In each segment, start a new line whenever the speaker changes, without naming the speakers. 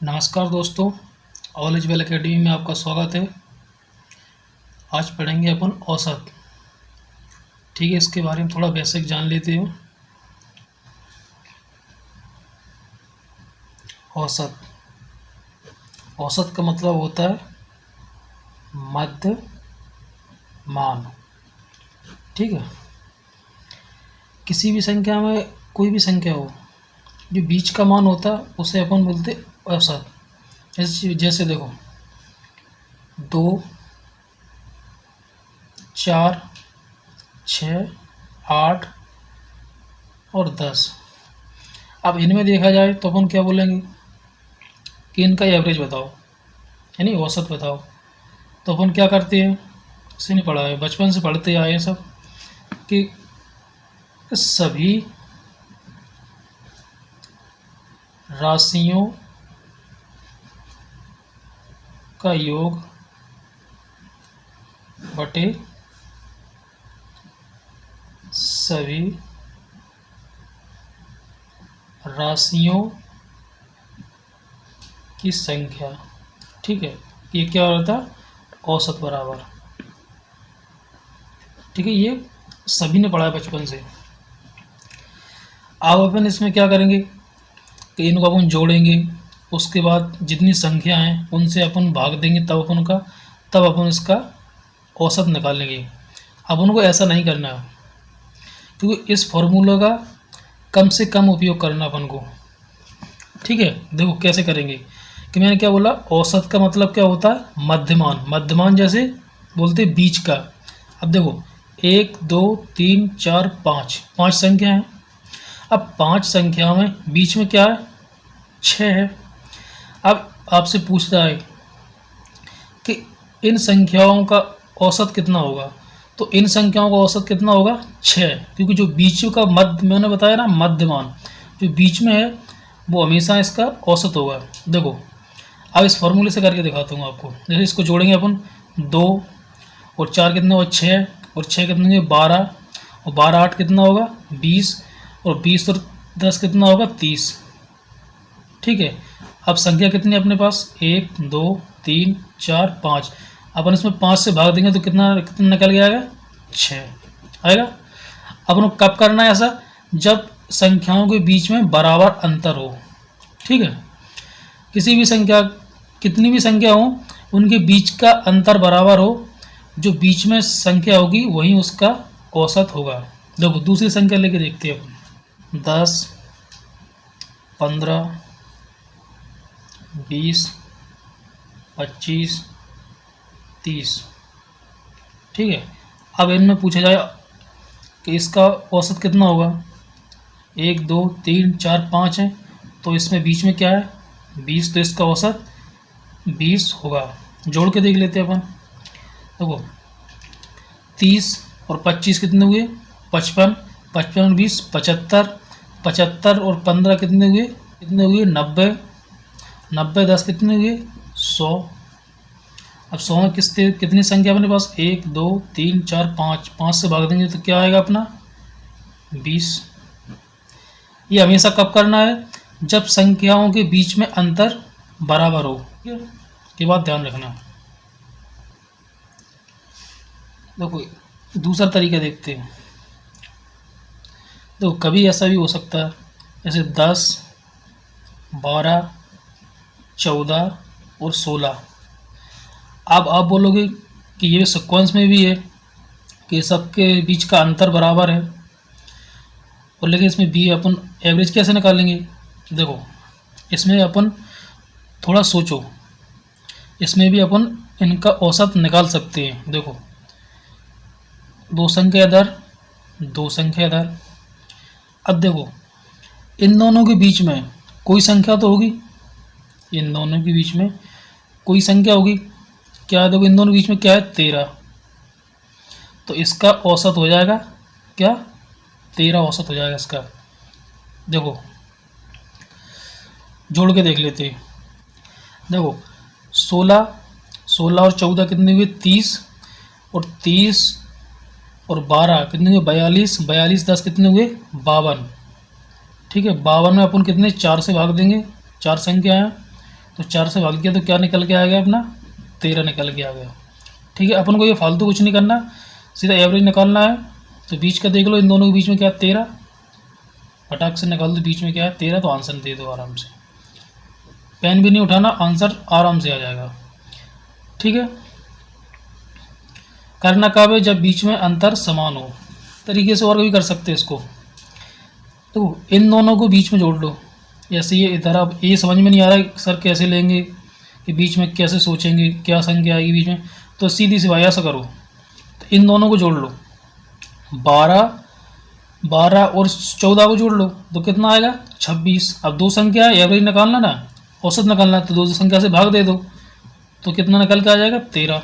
नमस्कार दोस्तों, all is well academy में आपका स्वागत है। आज पढ़ेंगे अपन औसत। ठीक है, इसके बारे में थोड़ा बेसिक जान लेते हो। औसत औसत का मतलब होता है मध्य मान। ठीक है, किसी भी संख्या में कोई भी संख्या हो, जो बीच का मान होता है उसे अपन बोलते औसत। जैसे देखो 2, 4, 6, 8 और 10। अब इनमें देखा जाए तो अपन क्या बोलेंगे कि इनका एवरेज बताओ, यानी औसत बताओ। तो अपन क्या करते हैं, इसे नहीं पढ़ा है, बचपन से पढ़ते आए हैं सब, कि सभी राशियों का योग बटे सभी राशियों की संख्या। ठीक है, ये क्या होता है, औसत बराबर। ठीक है, ये सभी ने पढ़ा है बचपन से। अब अपन इसमें क्या करेंगे कि इनको अपन जोड़ेंगे, उसके बाद जितनी संख्या हैं उनसे अपन भाग देंगे, तब अपन इसका औसत निकालेंगे। अपन को ऐसा नहीं करना है, क्योंकि इस फॉर्मूला का कम से कम उपयोग करना अपन को। ठीक है, देखो कैसे करेंगे कि मैंने क्या बोला, औसत का मतलब क्या होता है, मध्यमान। मध्यमान जैसे बोलते बीच का। अब देखो 1, 2, 3, 4, 5, 5 संख्या है। अब 5 संख्याओं में बीच में क्या है, 6 है। अब आपसे पूछ रहा है कि इन संख्याओं का औसत कितना होगा, तो इन संख्याओं का औसत कितना होगा, 6, क्योंकि जो बीच का मध्य, मैंने बताया ना, मध्यमान जो बीच में है वो हमेशा इसका औसत होगा। देखो अब इस फॉर्मूले से करके दिखाता हूँ आपको। जैसे इसको जोड़ेंगे अपन, 2 और 4 कितना होगा, 6, और 6 कितने होंगे, 12, और 12 8 कितना होगा, 20, और 20 और 10 कितना होगा, 30। ठीक है, अब संख्या कितनी है अपने पास, 1, 2, 3, 4, 5। अपन इसमें 5 से भाग देंगे तो कितना कितना निकल के आएगा, 6 आएगा। अपन को कब करना है ऐसा, जब संख्याओं के बीच में बराबर अंतर हो। ठीक है, किसी भी संख्या, कितनी भी संख्या हो, उनके बीच का अंतर बराबर हो। जो बीच में संख्या होगी वही उसका औसत होगा। देखो दूसरी संख्या लेके देखते हैं अपन। 10, 15, 20, 25, 30। ठीक है, अब इनमें पूछा जाए कि इसका औसत कितना होगा, 1, 2, 3, 4, 5 है, तो इसमें बीच में क्या है, 20, तो इसका औसत 20 होगा। जोड़ के देख लेते हैं अपन। देखो 30 और 25 कितने हुए, 55, 55 और 20 75, 75 और 15 कितने हुए 90, 90 10 कितने हुए 100। अब 100 में कितनी संख्या अपने पास, 1, 2, 3, 4, 5, 5 से भाग देंगे तो क्या आएगा अपना, 20। ये हमेशा कब करना है, जब संख्याओं के बीच में अंतर बराबर हो। ठीक है, ये बात ध्यान रखना। देखो दूसरा तरीका देखते हैं। देखो कभी ऐसा भी हो सकता है, जैसे 10, 12, 14 और 16। अब आप बोलोगे कि ये सीक्वेंस में भी है कि सबके बीच का अंतर बराबर है, और लेकिन इसमें भी अपन एवरेज कैसे निकालेंगे। देखो इसमें अपन थोड़ा सोचो, इसमें भी अपन इनका औसत निकाल सकते हैं। देखो 2 संख्या इधर, 2 संख्या इधर। अब देखो इन दोनों के बीच में कोई संख्या तो होगी, इन दोनों के बीच में कोई संख्या होगी। क्या है, देखो इन दोनों के बीच में क्या है, 13, तो इसका औसत हो जाएगा क्या, 13 औसत हो जाएगा इसका। देखो जोड़ के देख लेते हैं। देखो 16, 16 और 14 कितने हुए, 30, और 30 और 12 कितने हुए, 42, 42 10 कितने हुए, 52। ठीक है, 52 में अपन कितने, 4 से भाग देंगे, 4 संख्या है तो 4 से भाग दिया तो क्या निकल के आ गया अपना 13 निकल के आ गया। ठीक है, अपन को ये फालतू कुछ नहीं करना, सीधा एवरेज निकालना है। तो बीच का देख लो, इन दोनों के बीच में क्या है 13, फटाक से निकाल दो बीच में क्या है 13, तो आंसर दे दो आराम से। पेन भी नहीं उठाना, आंसर आराम से आ जाएगा। ठीक है, करना कब है, जब बीच में अंतर समान हो। तरीके से और भी कर सकते हैं इसको। तो इन दोनों को बीच में जोड़ लो। जैसे ये इधर, अब ये समझ में नहीं आ रहा है सर कैसे लेंगे, कि बीच में कैसे सोचेंगे, क्या संख्या आएगी बीच में, तो सीधी सी भाई ऐसा करो, तो इन दोनों को जोड़ लो, 12 और 14 को जोड़ लो तो कितना आएगा 26। अब दो संख्या है, एवरेज निकालना ना, औसत निकालना, तो दो संख्या से भाग दे दो तो कितना निकल के आ जाएगा 13।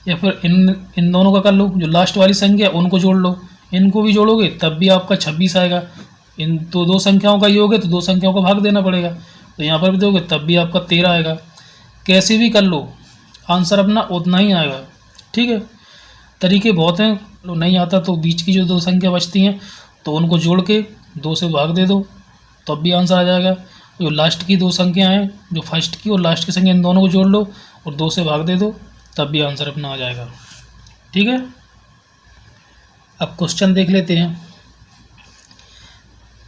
या फिर इन दोनों का कर लो, जो लास्ट वाली संख्या है उनको जोड़ लो, इनको भी जोड़ोगे तब भी आपका 26 आएगा। इन तो दो संख्याओं का योग है तो दो संख्याओं को भाग देना पड़ेगा, तो यहाँ पर भी दोगे तब भी आपका 13 आएगा। कैसे भी कर लो, आंसर अपना उतना ही आएगा। ठीक है, तरीके बहुत हैं, नहीं आता तो बीच की जो दो संख्या बचती हैं तो उनको जोड़ के 2 से भाग दे दो तब भी आंसर आ जाएगा। जो लास्ट की दो संख्या हैं, जो फर्स्ट की और लास्ट की संख्या, इन दोनों को जोड़ लो और 2 से भाग दे दो तब भी आंसर अपना आ जाएगा। ठीक है, अब क्वेश्चन देख लेते हैं।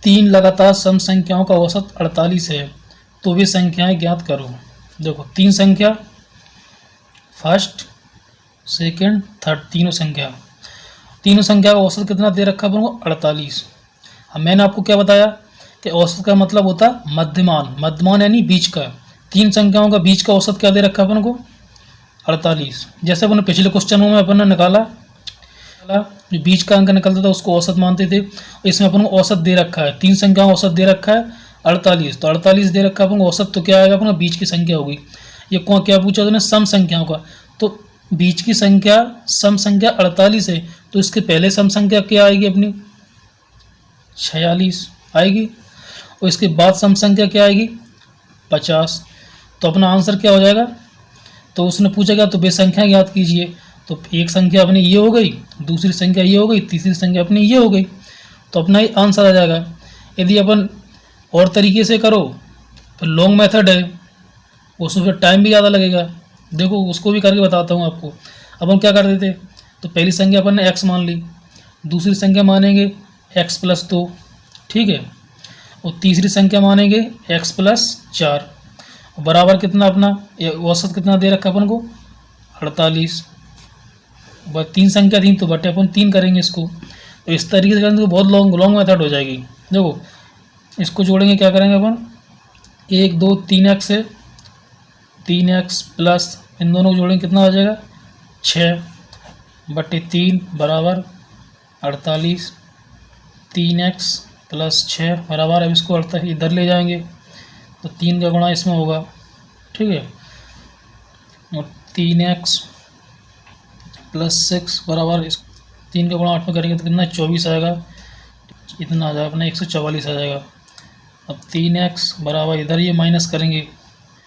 3 लगातार सम संख्याओं का औसत 48 है, तो वे संख्याएं ज्ञात करो। देखो 3 संख्या, फर्स्ट सेकंड थर्ड, तीनों संख्या का औसत कितना दे रखा है अपन को 48। अब मैंने आपको क्या बताया कि औसत का मतलब होता है मध्यमान, मध्यमान यानी बीच का। 3 संख्याओं का बीच का औसत क्या दे रखा है अपन को 48। जैसे अपन पिछले क्वेश्चनों में अपन ने निकाला, जो बीच का अंक निकलता था उसको औसत मानते थे, इसमें अपन को औसत दे रखा है, 3 संख्याओं औसत दे रखा है 48, तो 48 दे रखा है अपन को औसत, तो क्या आएगा अपना बीच की संख्या होगी। ये कौन क्या पूछा उन्होंने, सम संख्याओं का, तो बीच की संख्या सम संख्या 48 है, तो इसके पहले सम संख्या क्या आएगी अपनी 46 आएगी, और इसके बाद सम संख्या क्या आएगी 50। तो अपना आंसर क्या हो जाएगा, तो उसने पूछा क्या, तो वे संख्या याद कीजिए, तो एक संख्या अपनी ये हो गई, दूसरी संख्या ये हो गई, तीसरी संख्या अपनी ये हो गई, तो अपना ही आंसर आ जाएगा। यदि अपन और तरीके से करो तो लॉन्ग मेथड है, उसमें फिर टाइम भी ज़्यादा लगेगा। देखो उसको भी करके बताता हूँ आपको। अपन क्या कर देते, तो पहली संख्या अपन ने x मान ली, दूसरी संख्या मानेंगे x+2, ठीक है, और तीसरी संख्या मानेंगे x+4, बराबर कितना अपना औसत कितना दे रखा अपन को 48। बस 3 संख्या थी तो बटे अपन 3 करेंगे इसको, तो इस तरीके से करेंगे तो बहुत लॉन्ग मेथड हो जाएगी। देखो इसको जोड़ेंगे, क्या करेंगे अपन 1 2 3x है, 3x प्लस इन दोनों को जोड़ेंगे कितना हो जाएगा 6/3 बराबर 48, 3x + 6 बराबर, अब इसको 48 इधर ले जाएंगे तो 3 का गुणा इसमें होगा, ठीक है, और 3x + 6 बराबर इस 3 का गुणा 8 में करेंगे तो कितना 24 आएगा, इतना आ जाएगा अपना 144 आ जाएगा। अब 3x बराबर इधर ये माइनस करेंगे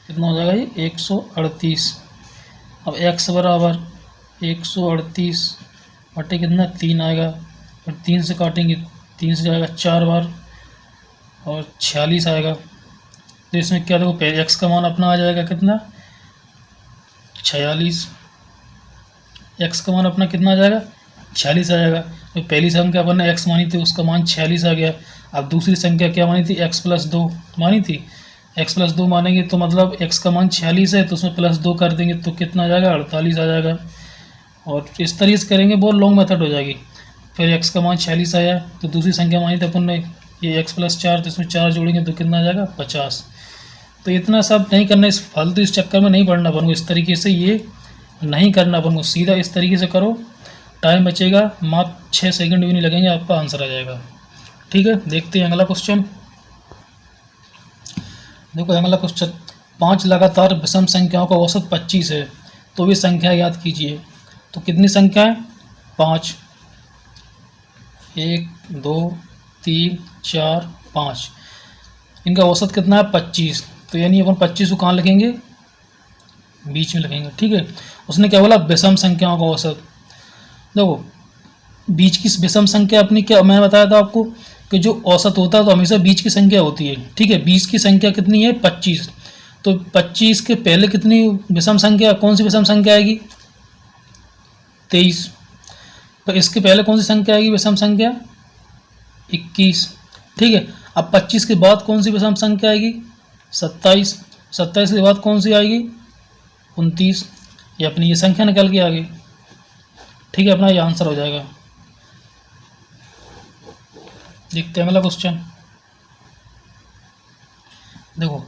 कितना हो जाएगा ये 138। अब x बराबर 138 बटे कितना 3 आएगा, फिर 3 से काटेंगे, 3 से जाएगा 4 बार और 46 आएगा। तो इसमें क्या देखो x का मान अपना आ जाएगा कितना 46, x का मान अपना कितना आ जाएगा 46 आ जाएगा। तो पहली संख्या अपन ने x मानी थी उसका मान 46 आ गया। अब दूसरी संख्या क्या मानी थी x+2 मानी थी, x+2 मानेंगे तो मतलब x का मान 46 है तो उसमें +2 कर देंगे तो कितना आ जाएगा 48 आ जाएगा। और इस तरीके से करेंगे बहुत लॉन्ग मेथड हो जाएगी। फिर x का मान 46 आया तो दूसरी संख्या मानी थी अपन ने ये x+4, तो इसमें 4 जोड़ेंगे तो कितना आ जाएगा 50। तो इतना सब नहीं करना, इस फालतू इस चक्कर में नहीं पड़ना अपन को, इस तरीके से ये नहीं करना अपन को, सीधा इस तरीके से करो, टाइम बचेगा, मात्र 6 सेकंड भी नहीं लगेंगे, आपका आंसर आ जाएगा। ठीक है, देखते हैं अगला क्वेश्चन। देखो अगला क्वेश्चन, 5 लगातार विषम संख्याओं का औसत 25 है, तो वे संख्या याद कीजिए। तो कितनी संख्या है 5, 1 2 3 4 5, इनका औसत कितना है 25। तो यानी अपन 25 को कहाँ लिखेंगे बीच में लिखेंगे, ठीक है। उसने क्या बोला विषम संख्याओं का औसत। देखो बीच की विषम संख्या अपनी क्या मैं बताया था आपको कि जो औसत होता है तो हमेशा बीच की संख्या होती है, ठीक है। बीच की संख्या कितनी है 25, तो 25 के पहले कितनी विषम संख्या, कौन सी विषम संख्या आएगी? 23। तो इसके पहले कौन सी संख्या आएगी विषम संख्या? 21। ठीक है। अब 25 के बाद कौन सी विषम संख्या आएगी? 27। 27 के बाद कौन सी आएगी? 29। ये अपनी ये संख्या निकल के आगे। ठीक है, अपना ये आंसर हो जाएगा। देखते हैं अगला क्वेश्चन। देखो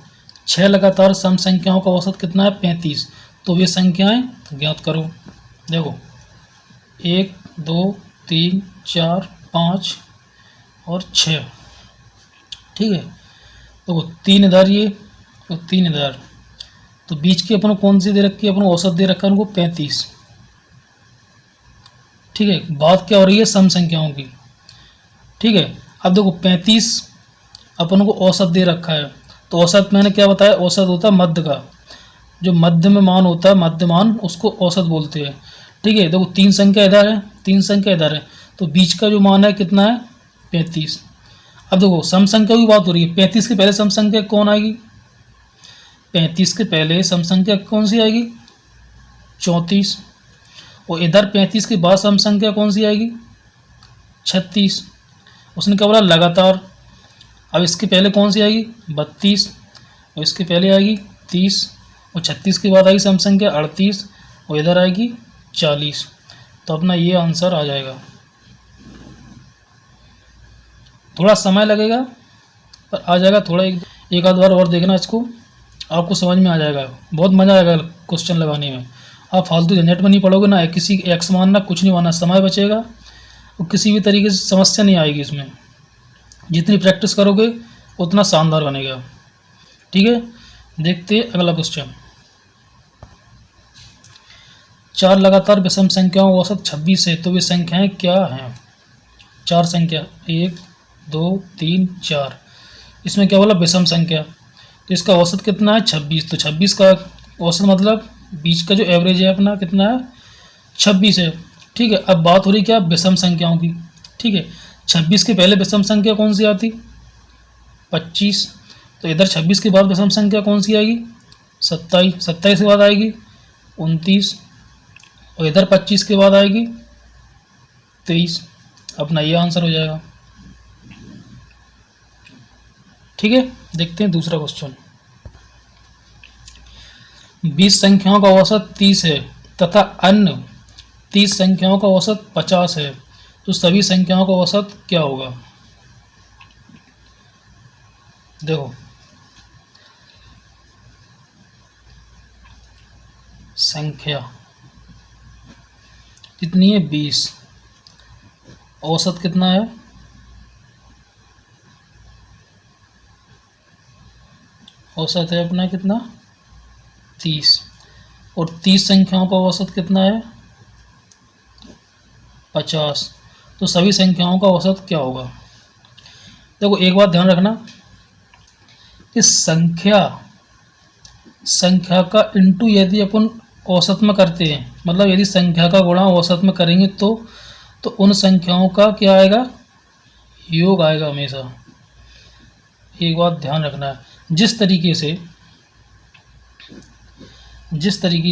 6 लगातार सम संख्याओं का औसत कितना है? 35। तो वे संख्याएं ज्ञात करो। देखो 1 2 3 4 5 और 6। ठीक है। देखो 3 इधर ये और 3 इधर, तो बीच की अपन को कौन सी दे रखी है? अपन को औसत दे रखा है उनको 35। ठीक है। बात क्या हो रही है? सम संख्याओं की। ठीक है। अब देखो 35 अपन को औसत दे रखा है, तो औसत मैंने क्या बताया? औसत होता है मध्य का, जो मध्य में मान होता है, मध्य मान, उसको औसत बोलते हैं। ठीक है। देखो 3 संख्या इधर है, 3 संख्या इधर है, तो बीच का जो मान है कितना है? 35। अब देखो सम संख्या की बात हो रही है, 35 के पहले सम संख्या कौन आएगी? 35 के पहले सम संख्या कौन सी आएगी? 34। और इधर 35 के बाद सम संख्या कौन सी आएगी? 36। उसने क्या बोला? लगातार। अब इसके पहले कौन सी आएगी? 32। और इसके पहले आएगी 30। और 36 के बाद आएगी सम संख्या 38। और इधर आएगी 40। तो अपना ये आंसर आ जाएगा। थोड़ा समय लगेगा पर आ जाएगा। थोड़ा एक आध बार और देखना, इसको आपको समझ में आ जाएगा। बहुत मज़ा आएगा क्वेश्चन लगाने में। आप फालतू झंझट में नहीं पड़ोगे ना, किसी एक्स मानना, कुछ नहीं मानना, समय बचेगा और किसी भी तरीके से समस्या नहीं आएगी इसमें। जितनी प्रैक्टिस करोगे उतना शानदार बनेगा। ठीक है। देखते हैं अगला क्वेश्चन। 4 लगातार विषम संख्याओं का औसत 26 है, तो वे संख्याएं क्या हैं? 4 संख्या 1 2 3 4। इसमें क्या बोला? विषम संख्या। तो इसका औसत कितना है? 26। तो 26 का औसत मतलब बीच का जो एवरेज है अपना कितना है? 26 है। ठीक है। अब बात हो रही क्या? विषम संख्याओं की। ठीक है। 26 के पहले विषम संख्या कौन सी आती? 25। तो इधर 26 के बाद विषम संख्या कौन सी आएगी? 27। 27 के बाद आएगी 29। और इधर 25 के बाद आएगी 23। अपना ये आंसर हो जाएगा। ठीक है। देखते हैं दूसरा क्वेश्चन। 20 संख्याओं का औसत 30 है तथा अन्य 30 संख्याओं का औसत 50 है, तो सभी संख्याओं का औसत क्या होगा? देखो संख्या कितनी है? 20। औसत कितना है? औसत है अपना कितना? 30। और 30 संख्याओं का औसत कितना है? 50। तो सभी संख्याओं का औसत क्या होगा? देखो एक बात ध्यान रखना कि संख्या का इंटू यदि अपन औसत में करते हैं, मतलब यदि संख्या का गुणा औसत में करेंगे तो उन संख्याओं का क्या आएगा? योग आएगा हमेशा। एक बात ध्यान रखना है। जिस तरीके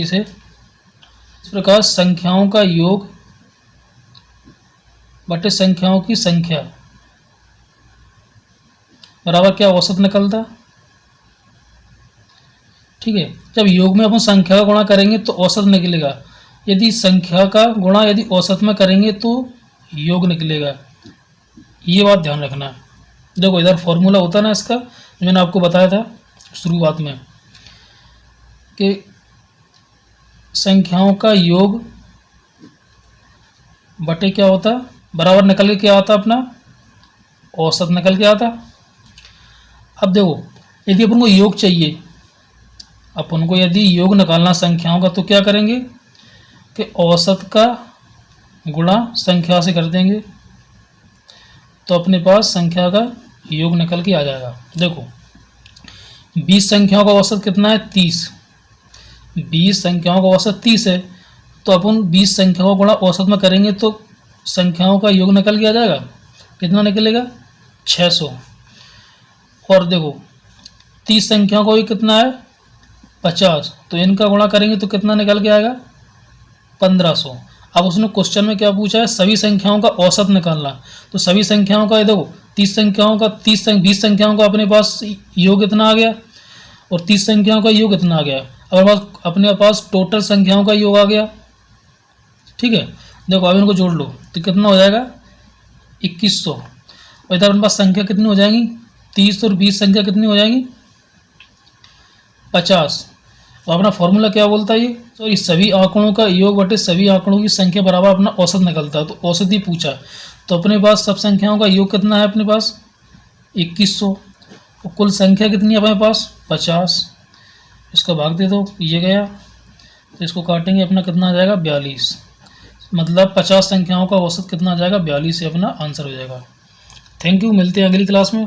से इस प्रकार संख्याओं का योग बटे संख्याओं की संख्या बराबर क्या? औसत निकलता। ठीक है। जब योग में अपन संख्या का गुणा करेंगे तो औसत निकलेगा, यदि संख्या का गुणा यदि औसत में करेंगे तो योग निकलेगा। ये बात ध्यान रखना। देखो इधर फॉर्मूला होता ना इसका, मैंने आपको बताया था शुरुआत में कि संख्याओं का योग बटे क्या होता? बराबर निकल के क्या आता? अपना औसत निकल के आता। अब देखो यदि अपन को योग चाहिए, अपन को यदि योग निकालना संख्याओं का, तो क्या करेंगे कि औसत का गुणा संख्या से कर देंगे, तो अपने पास संख्या का योग निकल के आ जाएगा। देखो 20 संख्याओं का औसत कितना है? 30। 20 संख्याओं का औसत 30 है, तो अपन 20 संख्याओं का गुणा औसत में करेंगे तो संख्याओं का योग निकल के आ जाएगा। कितना निकलेगा? 600। और देखो 30 संख्याओं का योग कितना है? 50, तो इनका गुणा करेंगे तो कितना निकल के आएगा 1500। अब उसने क्वेश्चन में क्या पूछा है, सभी संख्याओं का औसत निकालना। तो सभी संख्याओं का ये देखो 20 संख्याओं का अपने पास योग इतना आ गया और 30 संख्याओं का योग इतना आ गया। अब अपने पास टोटल संख्याओं का योग आ गया। ठीक है, देखो अब इनको जोड़ लो तो कितना हो जाएगा 2100। और इधर अपने पास संख्या कितनी हो जाएंगी 30 और 20 संख्या कितनी हो जाएंगी 50। तो अपना फॉर्मूला क्या बोलता है ये, तो इस सभी आंकड़ों का योग बटे सभी आंकड़ों की संख्या बराबर अपना औसत निकलता है। तो औसत ही पूछा, तो अपने पास सब संख्याओं का योग कितना है अपने पास 2100 और कुल संख्या कितनी है अपने पास 50। इसका भाग दे दो, ये गया तो इसको काटेंगे अपना कितना आ जाएगा 42। मतलब 50 संख्याओं का औसत कितना आ जाएगा 42 से अपना आंसर हो जाएगा। थैंक यू, मिलते हैं अगली क्लास में।